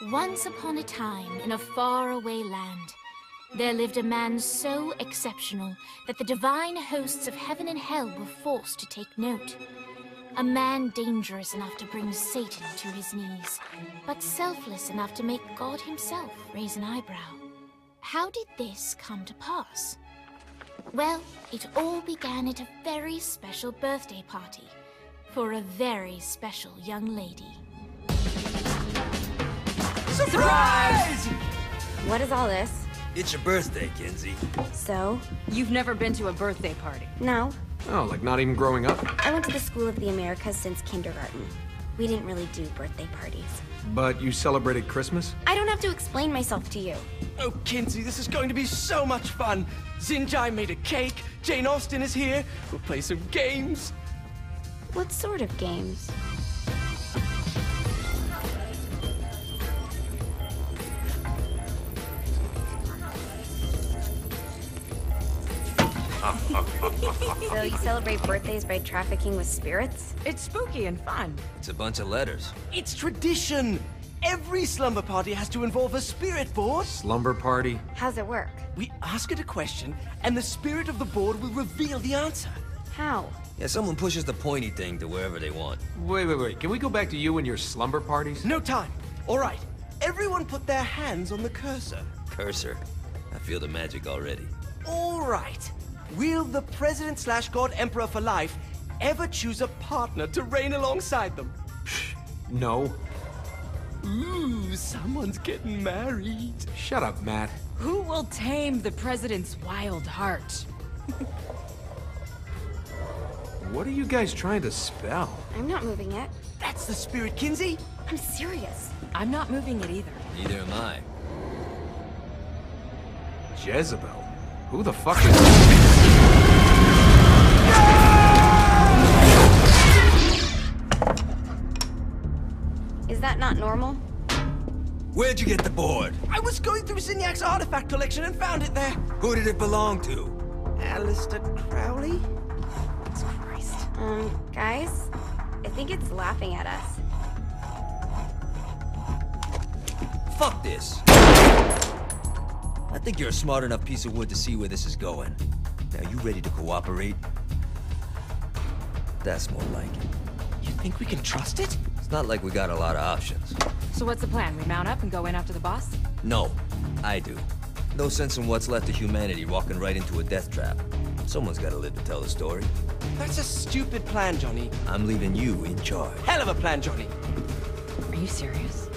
Once upon a time, in a faraway land, there lived a man so exceptional that the divine hosts of heaven and hell were forced to take note. A man dangerous enough to bring Satan to his knees, but selfless enough to make God himself raise an eyebrow. How did this come to pass? Well, it all began at a very special birthday party for a very special young lady. Surprise! What is all this? It's your birthday, Kinzi. So? You've never been to a birthday party? No. Oh, like not even growing up? I went to the School of the Americas since kindergarten. We didn't really do birthday parties. But you celebrated Christmas? I don't have to explain myself to you. Oh, Kinzi, this is going to be so much fun. Xinjai made a cake, Jane Austen is here, we'll play some games. What sort of games? So you celebrate birthdays by trafficking with spirits? It's spooky and fun. It's a bunch of letters. It's tradition. Every slumber party has to involve a spirit board. Slumber party? How's it work? We ask it a question, and the spirit of the board will reveal the answer. How? Yeah, someone pushes the pointy thing to wherever they want. Wait. Can we go back to you and your slumber parties? No time. All right. Everyone put their hands on the cursor. Cursor. I feel the magic already. All right. Will the president/god emperor for life ever choose a partner to reign alongside them? No. Ooh, someone's getting married. Shut up, Matt. Who will tame the president's wild heart? What are you guys trying to spell? I'm not moving it. That's the spirit, Kinzi. I'm serious. I'm not moving it either. Neither am I. Jezebel? Who the fuck is... Is that not normal? Where'd you get the board? I was going through Signac's artifact collection and found it there. Who did it belong to? Alistair Crowley? Christ. Guys? I think it's laughing at us. Fuck this. I think you're a smart enough piece of wood to see where this is going. Now, you ready to cooperate? That's more like it. You think we can trust it? It's not like we got a lot of options. So what's the plan? We mount up and go in after the boss? No, I do. No sense in what's left of humanity walking right into a death trap. Someone's gotta live to tell the story. That's a stupid plan, Johnny. I'm leaving you in charge. Hell of a plan, Johnny. Are you serious?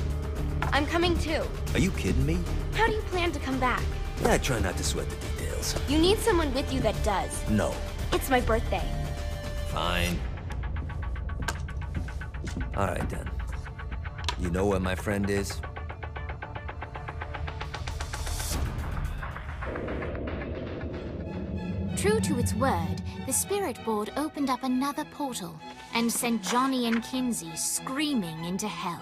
I'm coming too. Are you kidding me? How do you plan to come back? I try not to sweat the details. You need someone with you that does. No. It's my birthday. Fine. Alright then. You know where my friend is? True to its word, the spirit board opened up another portal and sent Johnny and Kinzi screaming into hell.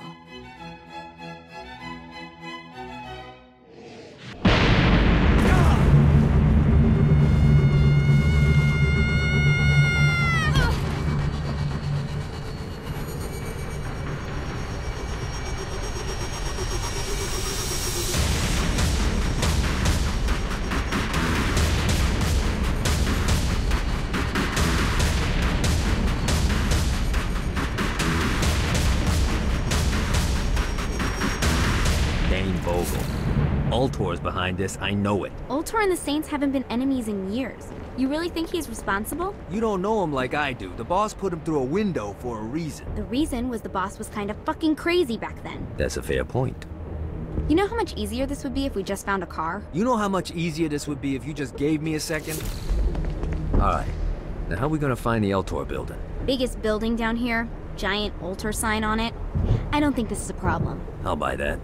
Ultor's behind this, I know it. Ultor and the Saints haven't been enemies in years. You really think he's responsible? You don't know him like I do. The boss put him through a window for a reason. The reason was the boss was kind of fucking crazy back then. That's a fair point. You know how much easier this would be if we just found a car? You know how much easier this would be if you just gave me a second? Alright. Now how are we gonna find the Ultor building? Biggest building down here. Giant Ultor sign on it. I don't think this is a problem. I'll buy that.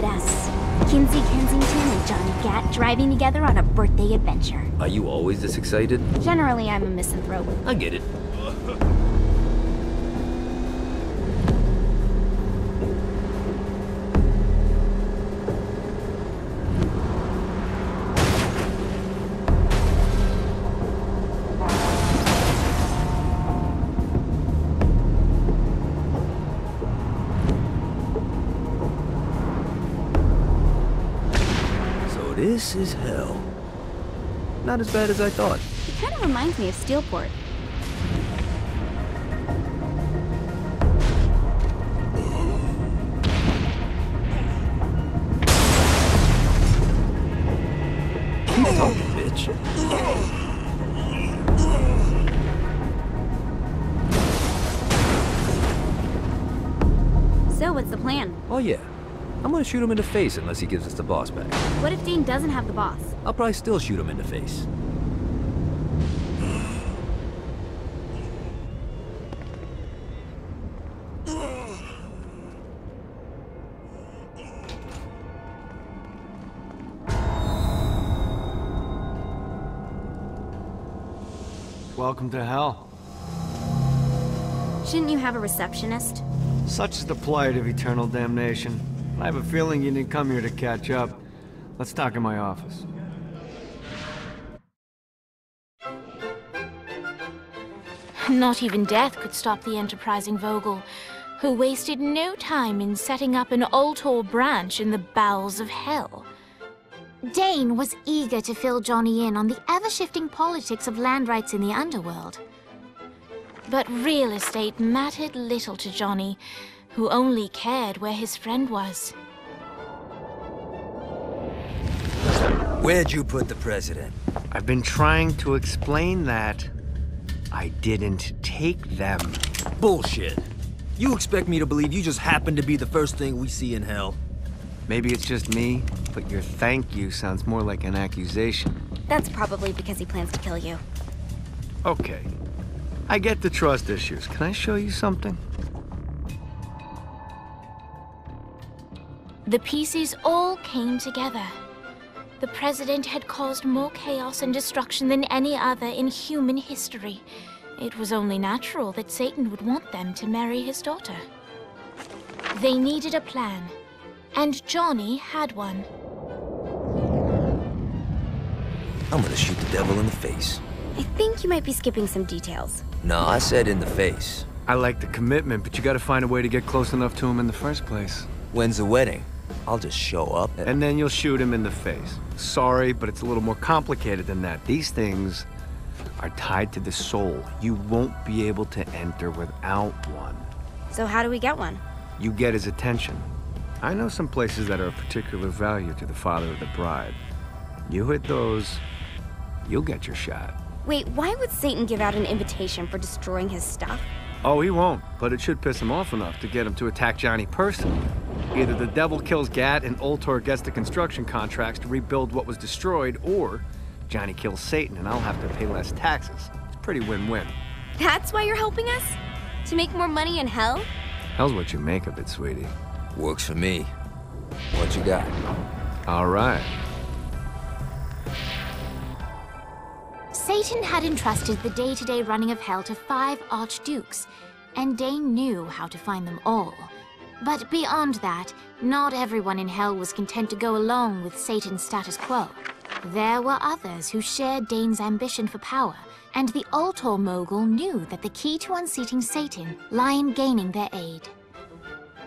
at us. Kinzi Kensington and Johnny Гэt driving together on a birthday adventure. Are you always this excited? Generally, I'm a misanthrope. I get it. This is hell. Not as bad as I thought. It kind of reminds me of Steelport. Keep talking, bitch. So, what's the plan? Oh yeah. I'm gonna shoot him in the face unless he gives us the boss back. What if Dane doesn't have the boss? I'll probably still shoot him in the face. Welcome to hell. Shouldn't you have a receptionist? Such is the plight of eternal damnation. I have a feeling you didn't come here to catch up. Let's talk in my office. Not even death could stop the enterprising Vogel, who wasted no time in setting up an Ultor branch in the bowels of hell. Dane was eager to fill Johnny in on the ever-shifting politics of land rights in the underworld. But real estate mattered little to Johnny, who only cared where his friend was. Where'd you put the president? I've been trying to explain that. I didn't take them. Bullshit. You expect me to believe you just happened to be the first thing we see in hell? Maybe it's just me, but your thank you sounds more like an accusation. That's probably because he plans to kill you. Okay. I get the trust issues. Can I show you something? The pieces all came together. The president had caused more chaos and destruction than any other in human history. It was only natural that Satan would want them to marry his daughter. They needed a plan, and Johnny had one. I'm gonna shoot the devil in the face. I think you might be skipping some details. No, I said in the face. I like the commitment, but you gotta find a way to get close enough to him in the first place. When's the wedding? I'll just show up And then you'll shoot him in the face. Sorry, but it's a little more complicated than that. These things are tied to the soul. You won't be able to enter without one. So how do we get one? You get his attention. I know some places that are of particular value to the father of the bride. You hit those, you'll get your shot. Wait, why would Satan give out an invitation for destroying his stuff? Oh, he won't, but it should piss him off enough to get him to attack Johnny personally. Either the devil kills Гэt and Ultor gets the construction contracts to rebuild what was destroyed, or Johnny kills Satan and I'll have to pay less taxes. It's pretty win-win. That's why you're helping us? To make more money in hell? Hell's what you make of it, sweetie. Works for me. What you got? All right. Satan had entrusted the day-to-day running of hell to 5 archdukes, and Dane knew how to find them all. But beyond that, not everyone in hell was content to go along with Satan's status quo. There were others who shared Dane's ambition for power, and the Ultor mogul knew that the key to unseating Satan lay in gaining their aid.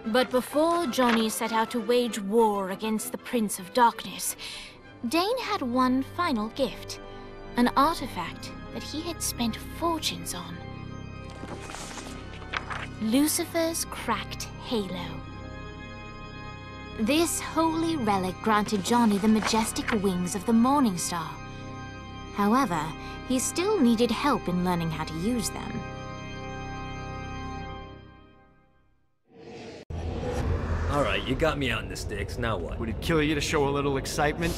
But before Johnny set out to wage war against the Prince of Darkness, Dane had one final gift, an artifact that he had spent fortunes on. Lucifer's cracked halo. This holy relic granted Johnny the majestic wings of the Morning Star. However, he still needed help in learning how to use them. Alright, you got me out in the sticks, now what? Would it kill you to show a little excitement?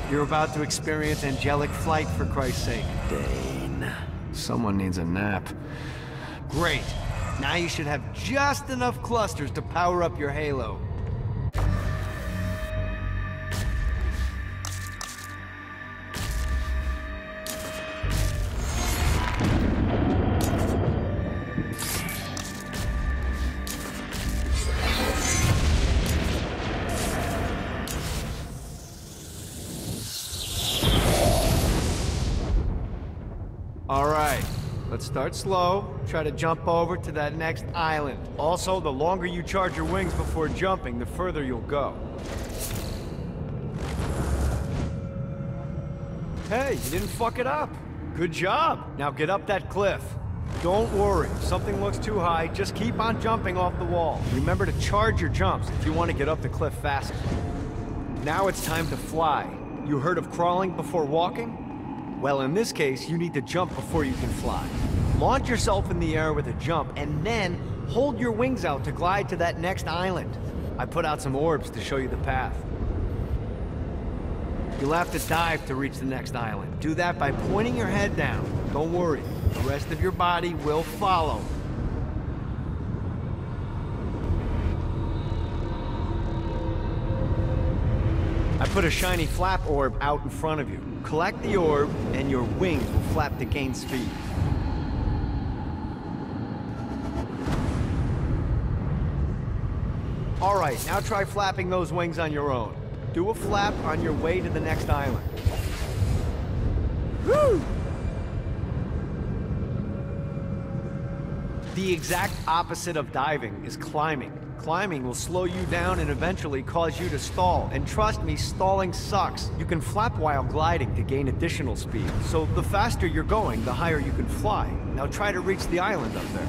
You're about to experience angelic flight, for Christ's sake. Dane. Someone needs a nap. Great. Now you should have just enough clusters to power up your halo. Start slow. Try to jump over to that next island. Also, the longer you charge your wings before jumping, the further you'll go. Hey, you didn't fuck it up. Good job. Now get up that cliff. Don't worry. If something looks too high, just keep on jumping off the wall. Remember to charge your jumps if you want to get up the cliff faster. Now it's time to fly. You heard of crawling before walking? Well, in this case, you need to jump before you can fly. Launch yourself in the air with a jump, and then hold your wings out to glide to that next island. I put out some orbs to show you the path. You'll have to dive to reach the next island. Do that by pointing your head down. Don't worry, the rest of your body will follow. I put a shiny flap orb out in front of you. Collect the orb, and your wings will flap to gain speed. All right, now try flapping those wings on your own. Do a flap on your way to the next island. Woo! The exact opposite of diving is climbing. Climbing will slow you down and eventually cause you to stall. And trust me, stalling sucks. You can flap while gliding to gain additional speed. So the faster you're going, the higher you can fly. Now try to reach the island up there.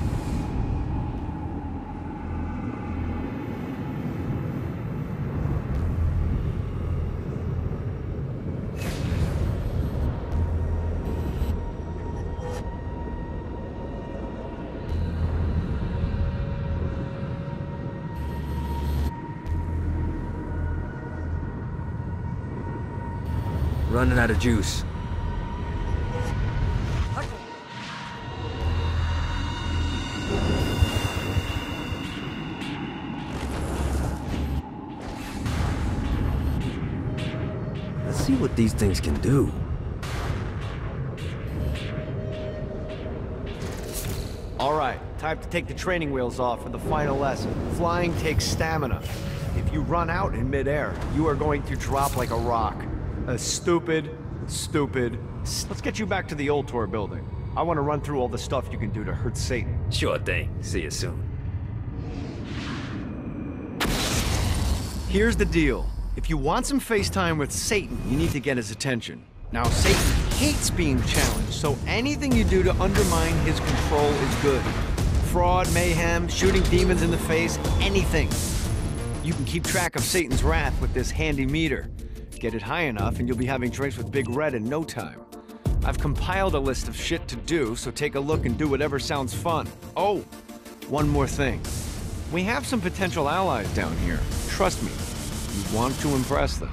Running out of juice. Let's see what these things can do. All right, time to take the training wheels off for the final lesson. Flying takes stamina. If you run out in midair, you are going to drop like a rock. Stupid. Let's get you back to the old tour building. I want to run through all the stuff you can do to hurt Satan. Sure thing. See you soon. Here's the deal. If you want some FaceTime with Satan, you need to get his attention. Now, Satan hates being challenged, so anything you do to undermine his control is good. Fraud, mayhem, shooting demons in the face, anything. You can keep track of Satan's wrath with this handy meter. Get it high enough and you'll be having drinks with Big Red in no time. I've compiled a list of shit to do, so take a look and do whatever sounds fun. Oh, one more thing. We have some potential allies down here. Trust me, you want to impress them.